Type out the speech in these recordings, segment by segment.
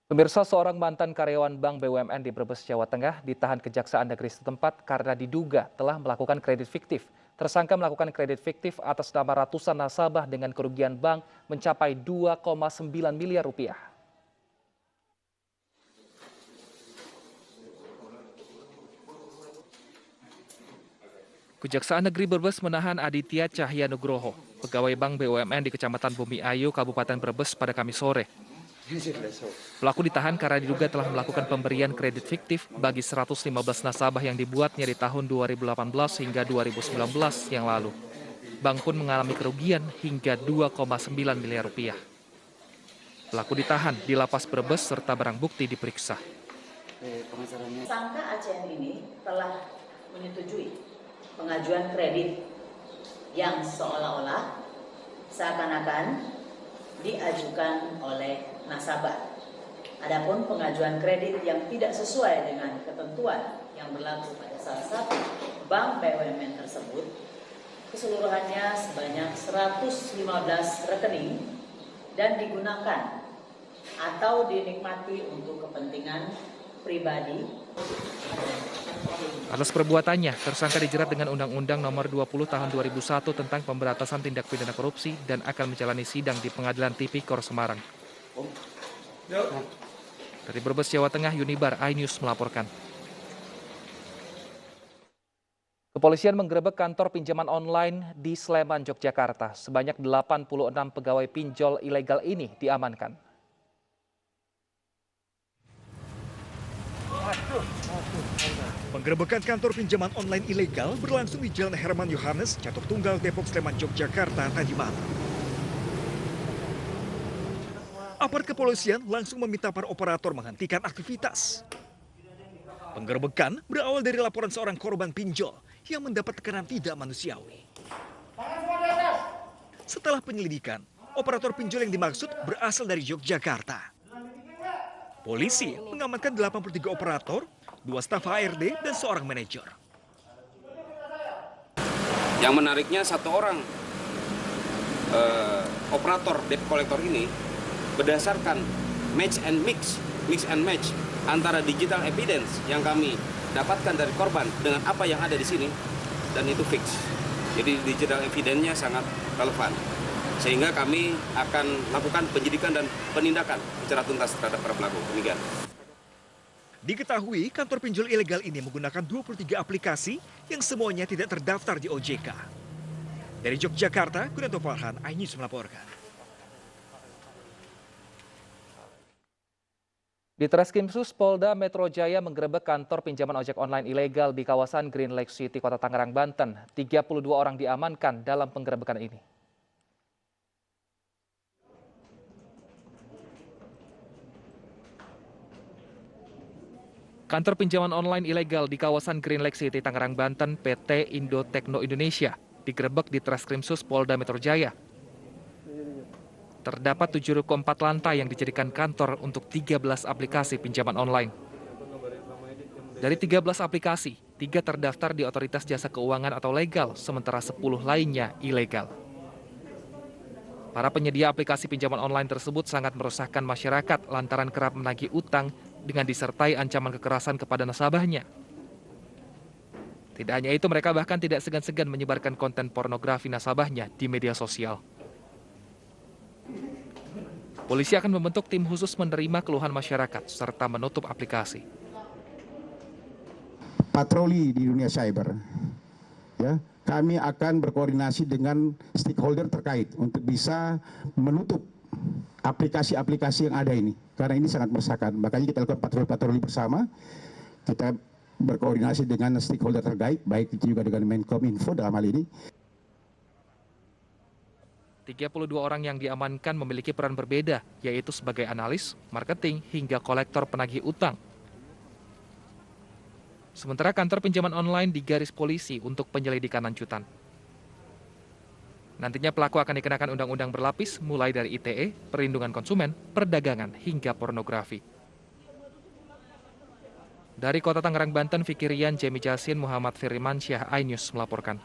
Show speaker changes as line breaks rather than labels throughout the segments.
Pemirsa, seorang mantan karyawan Bank BUMN di Brebes, Jawa Tengah ditahan Kejaksaan Negeri setempat karena diduga telah melakukan kredit fiktif. Tersangka melakukan kredit fiktif atas nama ratusan nasabah dengan kerugian bank mencapai 2,9 miliar rupiah. Kejaksaan Negeri Brebes menahan Aditya Cahya Nugroho, pegawai Bank BUMN di Kecamatan Bumi Ayu, Kabupaten Brebes pada Kamis sore. Pelaku ditahan karena diduga telah melakukan pemberian kredit fiktif bagi 115 nasabah yang dibuatnya di tahun 2018 hingga 2019 yang lalu. Bank pun mengalami kerugian hingga 2,9 miliar rupiah. Pelaku ditahan di Lapas Brebes serta barang bukti diperiksa.
Tersangka ACN ini telah menyetujui pengajuan kredit yang seolah-olah seakan-akan diajukan oleh nasabah. Adapun pengajuan kredit yang tidak sesuai dengan ketentuan yang berlaku pada salah satu bank BUMN tersebut, keseluruhannya sebanyak 115 rekening dan digunakan atau dinikmati untuk kepentingan pribadi.
Atas perbuatannya, tersangka dijerat dengan Undang-Undang Nomor 20 Tahun 2001 tentang Pemberantasan Tindak Pidana Korupsi dan akan menjalani sidang di Pengadilan Tipikor Semarang. Dari Brebes, Jawa Tengah, Yunibar, iNews melaporkan. Kepolisian menggerebek kantor pinjaman online di Sleman, Yogyakarta. Sebanyak 86 pegawai pinjol ilegal ini diamankan.
Penggerebekan kantor pinjaman online ilegal berlangsung di Jalan Herman Yohanes, Catur Tunggal, Depok, Sleman, Yogyakarta tadi malam. Aparat kepolisian langsung meminta para operator menghentikan aktivitas. Penggerebekan berawal dari laporan seorang korban pinjol yang mendapat tekanan tidak manusiawi. Setelah penyelidikan, operator pinjol yang dimaksud berasal dari Yogyakarta. Polisi mengamankan 83 operator, 2 staf HRD, dan seorang manajer.
Yang menariknya satu orang operator debt collector ini berdasarkan mix and match antara digital evidence yang kami dapatkan dari korban dengan apa yang ada di sini, dan itu fix. Jadi digital evidence-nya sangat relevan. Sehingga kami akan lakukan penyidikan dan penindakan secara tuntas terhadap para pelaku. Demikian.
Diketahui kantor pinjol ilegal ini menggunakan 23 aplikasi yang semuanya tidak terdaftar di OJK. Dari Yogyakarta, Gunanto Farhan, iNews melaporkan.
Di Treskrimsus Polda Metro Jaya menggerebek kantor pinjaman ojek online ilegal di kawasan Green Lake City, Kota Tangerang, Banten. 32 orang diamankan dalam penggerebekan ini. Kantor pinjaman online ilegal di kawasan Green Lake City, Tangerang, Banten, PT Indo Tekno Indonesia, digerebek di Treskrimsus Polda Metro Jaya. Terdapat 7 ruko 4 lantai yang dijadikan kantor untuk 13 aplikasi pinjaman online. Dari 13 aplikasi, 3 terdaftar di Otoritas Jasa Keuangan atau legal, sementara 10 lainnya ilegal. Para penyedia aplikasi pinjaman online tersebut sangat merusakkan masyarakat lantaran kerap menagih utang dengan disertai ancaman kekerasan kepada nasabahnya. Tidak hanya itu, mereka bahkan tidak segan-segan menyebarkan konten pornografi nasabahnya di media sosial. Polisi akan membentuk tim khusus menerima keluhan masyarakat serta menutup aplikasi.
Patroli di dunia cyber, ya, kami akan berkoordinasi dengan stakeholder terkait untuk bisa menutup aplikasi-aplikasi yang ada ini, karena ini sangat meresahkan. Makanya kita lakukan patroli-patroli bersama, kita berkoordinasi dengan stakeholder terkait, baik itu juga dengan Menkominfo dalam hal ini.
32 orang yang diamankan memiliki peran berbeda, yaitu sebagai analis, marketing, hingga kolektor penagih utang. Sementara kantor pinjaman online digaris polisi untuk penyelidikan lanjutan. Nantinya pelaku akan dikenakan undang-undang berlapis mulai dari ITE, perlindungan konsumen, perdagangan, hingga pornografi. Dari Kota Tangerang, Banten, Fikirian, Jemi Jasin, Muhammad Firmansyah, iNews melaporkan.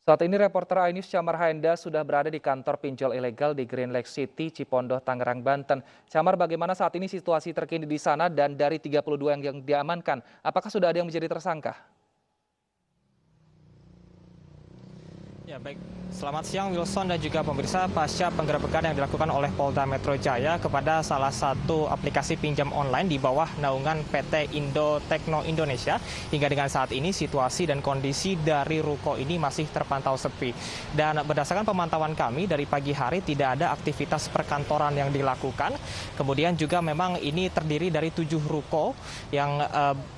Saat ini reporter iNews Chamar Haenda sudah berada di kantor pinjol ilegal di Green Lake City, Cipondoh, Tangerang, Banten. Chamar, bagaimana saat ini situasi terkini di sana dan dari 32 yang diamankan, apakah sudah ada yang menjadi tersangka?
Ya baik, selamat siang Wilson dan juga pemirsa. Pasca penggerebekan yang dilakukan oleh Polda Metro Jaya kepada salah satu aplikasi pinjam online di bawah naungan PT Indo Tekno Indonesia, hingga dengan saat ini situasi dan kondisi dari ruko ini masih terpantau sepi. Dan berdasarkan pemantauan kami dari pagi hari tidak ada aktivitas perkantoran yang dilakukan. Kemudian juga memang ini terdiri dari 7 ruko yang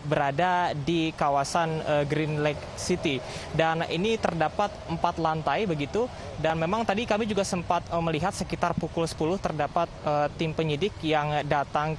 berada di kawasan Green Lake City. Dan ini terdapat 4 lantai begitu, dan memang tadi kami juga sempat melihat sekitar pukul 10 terdapat tim penyidik yang datang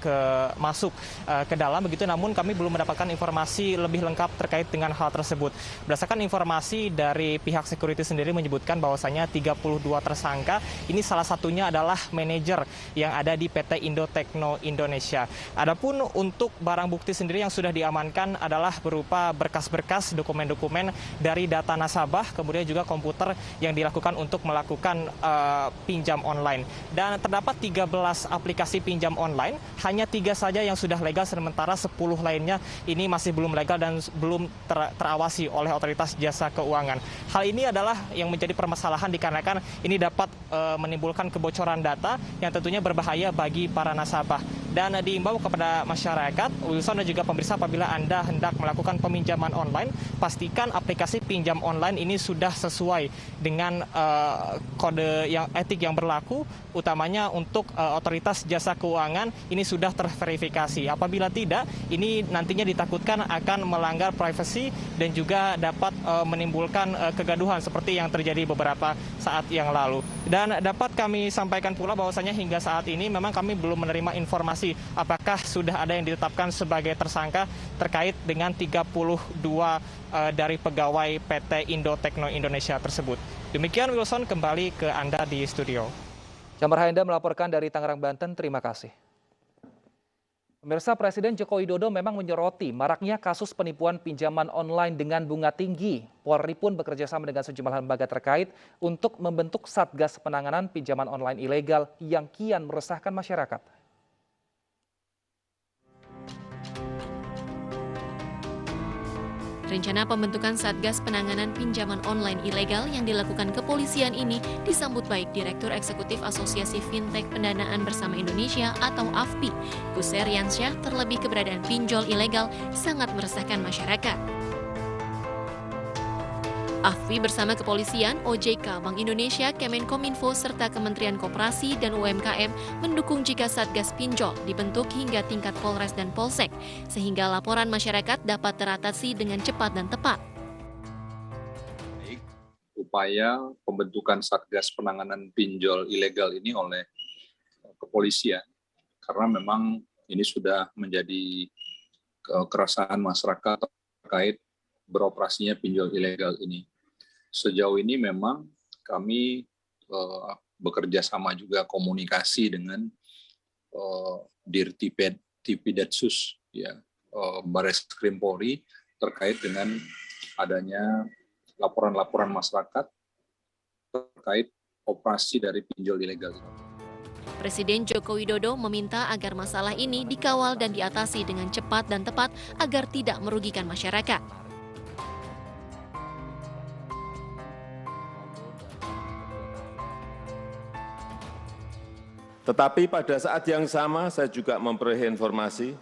masuk ke dalam begitu, namun kami belum mendapatkan informasi lebih lengkap terkait dengan hal tersebut. Berdasarkan informasi dari pihak security sendiri menyebutkan bahwasanya 32 tersangka ini salah satunya adalah manajer yang ada di PT Indo Tekno Indonesia. Adapun untuk barang bukti sendiri yang sudah diamankan adalah berupa berkas-berkas dokumen-dokumen dari data nasabah, kemudian juga komputer yang dilakukan untuk melakukan pinjam online. Dan terdapat 13 aplikasi pinjam online, hanya 3 saja yang sudah legal, sementara 10 lainnya ini masih belum legal dan belum terawasi oleh otoritas jasa keuangan. Hal ini adalah yang menjadi permasalahan dikarenakan ini dapat menimbulkan kebocoran data yang tentunya berbahaya bagi para nasabah. Dan diimbau kepada masyarakat, Wilson dan juga pemirsa, apabila Anda hendak melakukan peminjaman online, pastikan aplikasi pinjam online ini sudah sesuai dengan kode yang etik yang berlaku, utamanya untuk otoritas jasa keuangan ini sudah terverifikasi. Apabila tidak, ini nantinya ditakutkan akan melanggar privasi dan juga dapat menimbulkan kegaduhan seperti yang terjadi beberapa saat yang lalu. Dan dapat kami sampaikan pula bahwasanya hingga saat ini memang kami belum menerima informasi apakah sudah ada yang ditetapkan sebagai tersangka terkait dengan 32 dari pegawai PT Indo Tekno Indonesia tersebut. Demikian Wilson, kembali ke Anda di studio.
Chamar Haenda melaporkan dari Tangerang, Banten. Terima kasih. Pemirsa, Presiden Joko Widodo memang menyoroti maraknya kasus penipuan pinjaman online dengan bunga tinggi. Polri pun bekerjasama dengan sejumlah lembaga terkait untuk membentuk Satgas Penanganan Pinjaman Online Ilegal yang kian meresahkan masyarakat.
Rencana pembentukan Satgas Penanganan Pinjaman Online Ilegal yang dilakukan kepolisian ini disambut baik Direktur Eksekutif Asosiasi Fintech Pendanaan Bersama Indonesia atau AFPI, Gus Riansyah. Terlebih keberadaan pinjol ilegal sangat meresahkan masyarakat. AFPI bersama kepolisian, OJK, Bank Indonesia, Kemenkominfo, serta Kementerian Koperasi dan UMKM mendukung jika Satgas Pinjol dibentuk hingga tingkat Polres dan Polsek, sehingga laporan masyarakat dapat teratasi dengan cepat dan tepat.
Upaya pembentukan Satgas Penanganan Pinjol Ilegal ini oleh kepolisian, karena memang ini sudah menjadi keresahan masyarakat terkait beroperasinya pinjol ilegal ini. Sejauh ini memang kami bekerja sama juga komunikasi dengan Dirtipidetsus, ya, Barreskrim Polri terkait dengan adanya laporan-laporan masyarakat terkait operasi dari pinjol ilegal ini.
Presiden Joko Widodo meminta agar masalah ini dikawal dan diatasi dengan cepat dan tepat agar tidak merugikan masyarakat.
Tetapi pada saat yang sama saya juga memperoleh informasi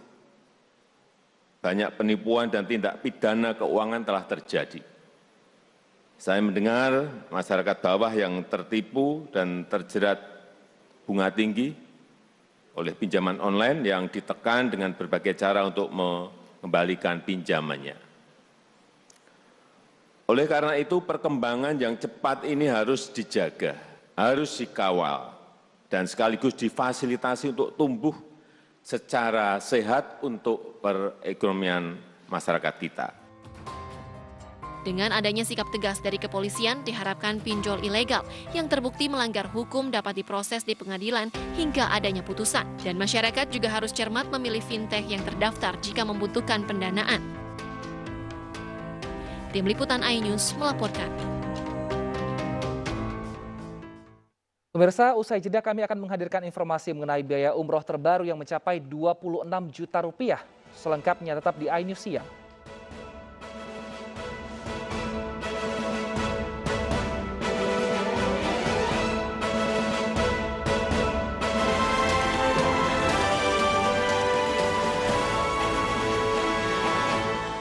banyak penipuan dan tindak pidana keuangan telah terjadi. Saya mendengar masyarakat bawah yang tertipu dan terjerat bunga tinggi oleh pinjaman online yang ditekan dengan berbagai cara untuk mengembalikan pinjamannya. Oleh karena itu perkembangan yang cepat ini harus dijaga, harus dikawal, dan sekaligus difasilitasi untuk tumbuh secara sehat untuk perekonomian masyarakat kita.
Dengan adanya sikap tegas dari kepolisian, diharapkan pinjol ilegal yang terbukti melanggar hukum dapat diproses di pengadilan hingga adanya putusan. Dan masyarakat juga harus cermat memilih fintech yang terdaftar jika membutuhkan pendanaan. Tim Liputan iNews melaporkan.
Pemirsa, usai jeda kami akan menghadirkan informasi mengenai biaya umroh terbaru yang mencapai 26 juta rupiah. Selengkapnya tetap di iNews Siang.